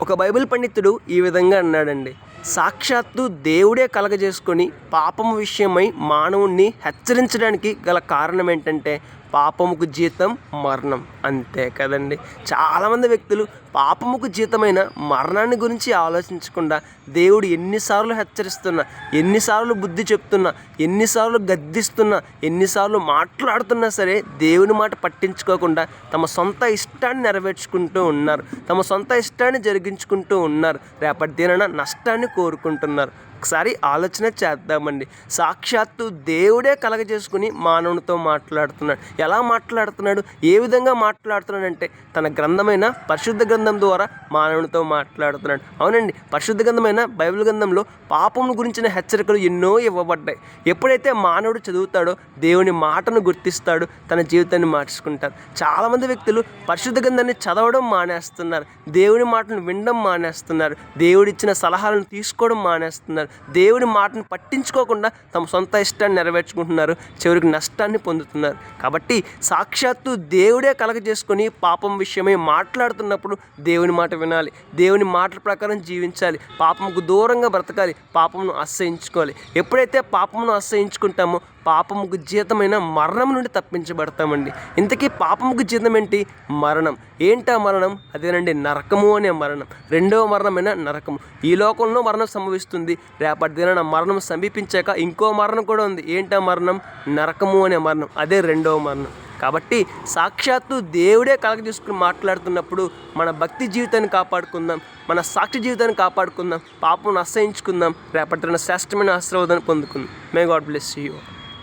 ఒక బైబిల్ పండితుడు ఈ విధంగా అన్నాడండి. సాక్షాత్తు దేవుడే కలగజేసుకొని పాపము విషయమై మానవుణ్ణి హెచ్చరించడానికి గల కారణం ఏంటంటే పాపముకు జీతం మరణం. అంతే కదండి. చాలామంది వ్యక్తులు పాపముకు జీతమైన మరణాన్ని గురించి ఆలోచించకుండా దేవుడు ఎన్నిసార్లు హెచ్చరిస్తున్నా, ఎన్నిసార్లు బుద్ధి చెప్తున్నా, ఎన్నిసార్లు గద్దిస్తున్నా, ఎన్నిసార్లు మాట్లాడుతున్నా సరే దేవుని మాట పట్టించుకోకుండా తమ సొంత ఇష్టాన్ని నెరవేర్చుకుంటూ ఉన్నారు, తమ సొంత ఇష్టాన్ని జరిగించుకుంటూ ఉన్నారు, రేపటి దినాన నష్టాన్ని కోరుకుంటున్నారు. ఒకసారి ఆలోచన చేద్దామండి. సాక్షాత్తు దేవుడే కలగజేసుకుని మానవునితో మాట్లాడుతున్నాడు. ఎలా మాట్లాడుతున్నాడు, ఏ విధంగా మాట్లాడుతున్నాడంటే తన గ్రంథమైన పరిశుద్ధ గ్రంథం ద్వారా మానవునితో మాట్లాడుతున్నాడు. అవునండి, పరిశుద్ధ గ్రంథమైన బైబిల్ గ్రంథంలో పాపం గురించిన హెచ్చరికలు ఎన్నో ఇవ్వబడ్డాయి. ఎప్పుడైతే మానవుడు చదువుతాడో దేవుని మాటను గుర్తిస్తాడు, తన జీవితాన్ని మార్చుకుంటారు. చాలామంది వ్యక్తులు పరిశుద్ధ గ్రంథాన్ని చదవడం మానేస్తున్నారు, దేవుని మాటను వినడం మానేస్తున్నారు, దేవుడిచ్చిన సలహాలను తీసుకోవడం మానేస్తున్నారు, దేవుని మాటను పట్టించుకోకుండా తమ సొంత ఇష్టాన్ని నెరవేర్చుకుంటున్నారు, చివరికి నష్టాన్ని పొందుతున్నారు. కాబట్టి సాక్షాత్తు దేవుడే కలగజేసుకొని పాపం విషయమై మాట్లాడుతున్నప్పుడు దేవుని మాట వినాలి, దేవుని మాటల ప్రకారం జీవించాలి, పాపముకు దూరంగా బ్రతకాలి, పాపమును అసహించుకోవాలి. ఎప్పుడైతే పాపమును అసహించుకుంటామో పాపముకు జీతమైన మరణం నుండి తప్పించబడతామండి. ఇంతకీ పాపముకు జీతం ఏంటి? మరణం. ఏంటా మరణం? అదేనండి, నరకము అనే మరణం. రెండవ మరణమైన నరకము. ఈ లోకంలో మరణం సంభవిస్తుంది, రేపటి దినాన మరణం సమీపించాక ఇంకో మరణం కూడా ఉంది. ఏంటా మరణం? నరకము అనే మరణం. అదే రెండవ మరణం. కాబట్టి సాక్షాత్తు దేవుడే కలగజేసుకుని మాట్లాడుతున్నప్పుడు మన భక్తి జీవితాన్ని కాపాడుకుందాం, మన సాక్షి జీవితాన్ని కాపాడుకుందాం, పాపను అసహించుకుందాం, రేపటి శ్రేష్టమైన ఆశీర్వాదాన్ని పొందుకుందాం. May God bless you.